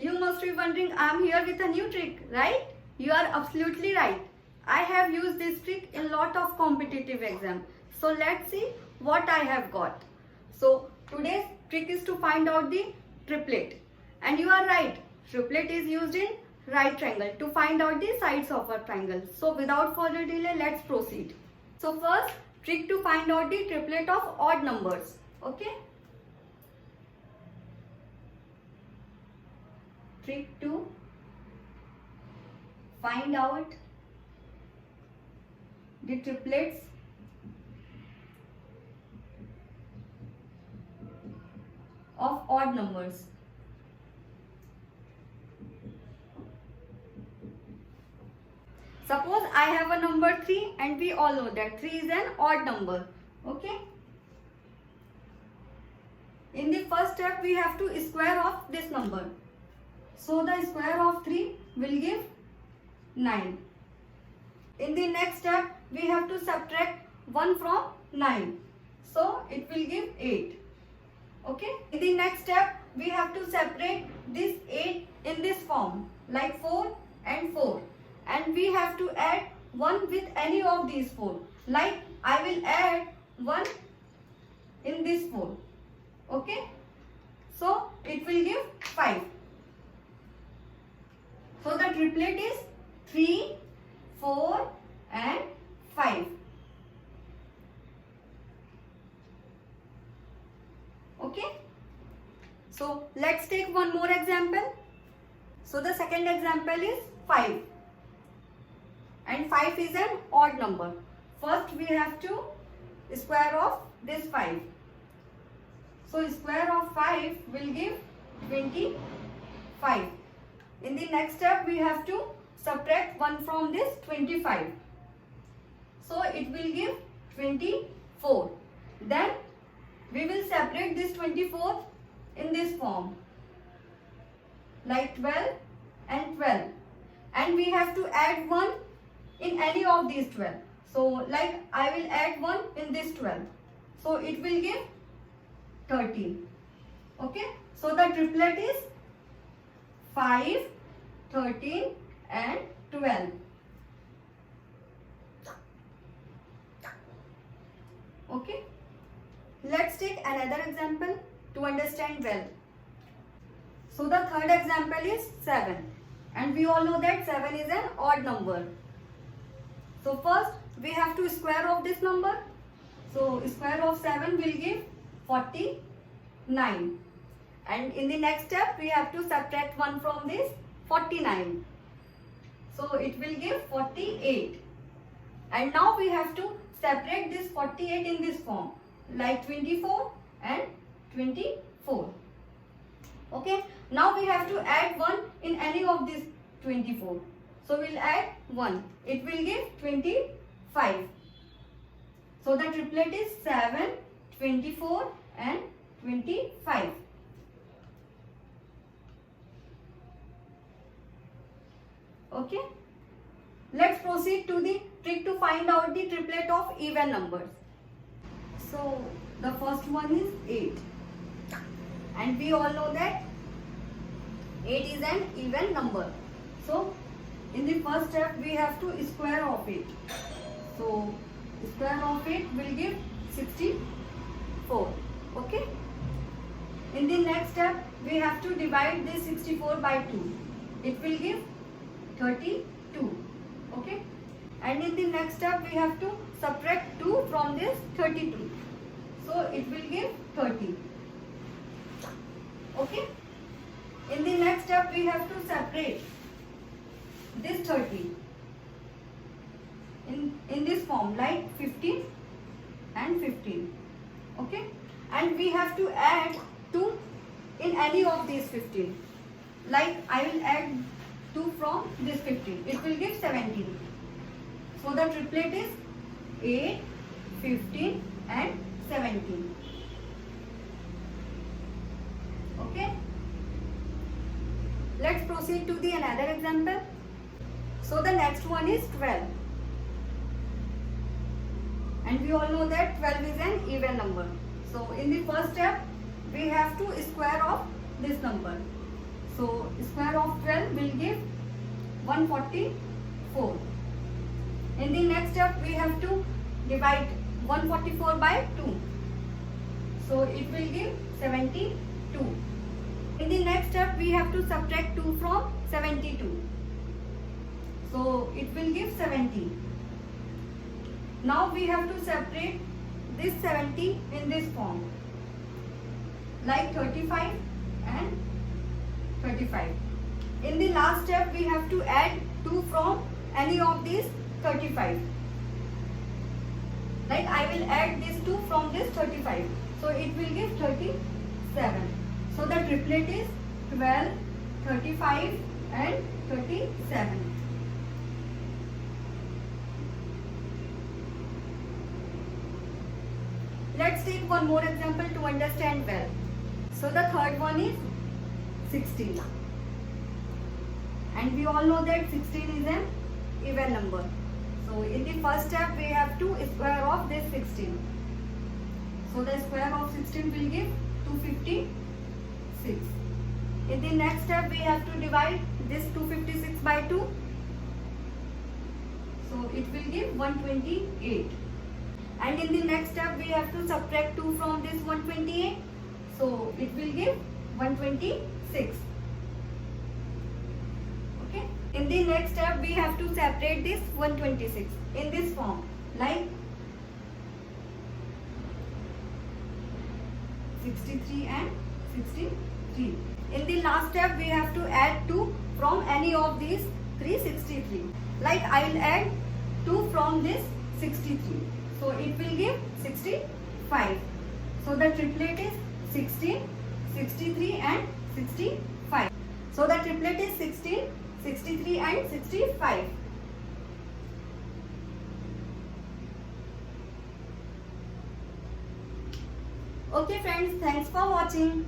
You must be wondering, I am here with a new trick, right? You are absolutely right. I have used this trick in lot of competitive exams. So let's see what I have got. So today's trick is to find out the triplet. And you are right, triplet is used in right triangle to find out the sides of a triangle. So without further delay, let's proceed. So first, trick to find out the triplet of odd numbers. Okay? Trick to find out the triplets of odd numbers. Suppose I have a number 3 and we all know that 3 is an odd number. Okay? In the first step we have to square off this number. So the square of 3 will give 9. In the next step we have to subtract 1 from 9. So it will give 8. Okay? In the next step we have to separate this 8 in this form like 4 and 4. And we have to add 1 with any of these 4. Like I will add 1 in this 4. Okay? So it will give 5. So the triplet is 3, 4 and 5. Okay? So let's take one more example. So the second example is 5. And 5 is an odd number. First we have to square off this 5. So square of 5 will give 25. In the next step we have to subtract 1 from this 25. So it will give 24. Then we will separate this 24 in this form like 12 and 12. And we have to add 1 in any of these 12. So like I will add 1 in this 12. So it will give 13. Okay? So the triplet is 5, 13 and 12. Okay? Let's take another example to understand well. So the third example is 7. And we all know that 7 is an odd number. So first we have to square off this number. So square of 7 will give 49. And in the next step we have to subtract 1 from this 49. So it will give 48. And now we have to separate this 48 in this form like 24 and 24. Okay. Now we have to add 1 in any of these 24. So we'll add 1. It will give 25. So the triplet is 7, 24 and 25. Okay. Let's proceed to the trick to find out the triplet of even numbers. So the first one is 8. And we all know that 8 is an even number. So in the first step we have to square of it. So square of it will give 64. Okay. In the next step we have to divide this 64 by 2. It will give 32. Okay. And in the next step we have to subtract 2 from this 32. So it will give 30. Okay. In the next step we have to separate this 30 in this form like 15 and 15. Okay. And we have to add 2 in any of these 15. Like I will add 2 from this 15. It will give 17. So the triplet is 8, 15 and 17. Okay. Let's proceed to the another example. So the next one is 12. And we all know that 12 is an even number. So in the first step, we have to square off this number. So square of 12 will give 144. In the next step we have to divide 144 by 2. So it will give 72. In the next step we have to subtract 2 from 72. So it will give 70. Now we have to separate this 70 in this form, like 35 and 35. In the last step we have to add 2 from any of these 35. Like I will add this 2 from this 35. So it will give 37. So the triplet is 12, 35 and 37. Let's take one more example to understand well. So the third one is 16. And we all know that 16 is an even number. So in the first step we have to square off this 16. So the square of 16 will give 256. In the next step we have to divide this 256 by 2. So it will give 128. And in the next step we have to subtract 2 from this 128. So it will give 126. Okay. In the next step we have to separate this 126 in this form, like 63 and 63. In the last step we have to add 2 from any of these 363. Like I will add 2 from this 63. So it will give 65. So the triplet is 16, 63 and 65. So the triplet is 16, 63 and 65. Okay friends, thanks for watching.